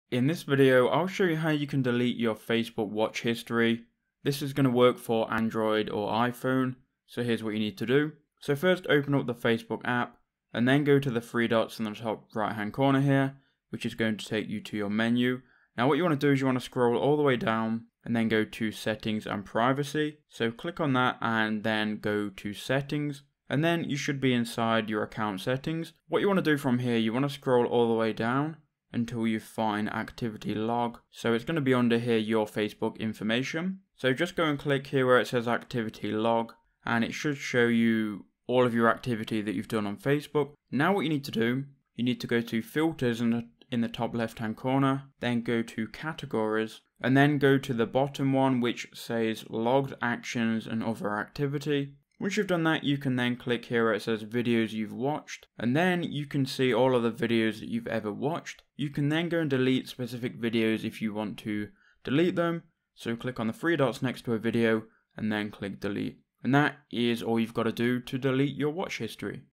In this video, I'll show you how you can delete your Facebook watch history. This is going to work for Android or iPhone, so here's what you need to do. So first open up the Facebook app, and then go to the three dots in the top right hand corner here, which is going to take you to your menu. Now what you want to do is you want to scroll all the way down, and then go to Settings and Privacy. So click on that and then go to Settings. And then you should be inside your account settings. What you want to do from here, you want to scroll all the way down until you find activity log. So it's going to be under here, your Facebook information. So just go and click here where it says activity log, and it should show you all of your activity that you've done on Facebook. Now what you need to do, you need to go to filters in the top left hand corner, then go to categories, and then go to the bottom one which says logged actions and other activity. Once you've done that, you can then click here where it says videos you've watched, and then you can see all of the videos that you've ever watched. You can then go and delete specific videos if you want to delete them. So click on the three dots next to a video and then click delete. And that is all you've got to do to delete your watch history.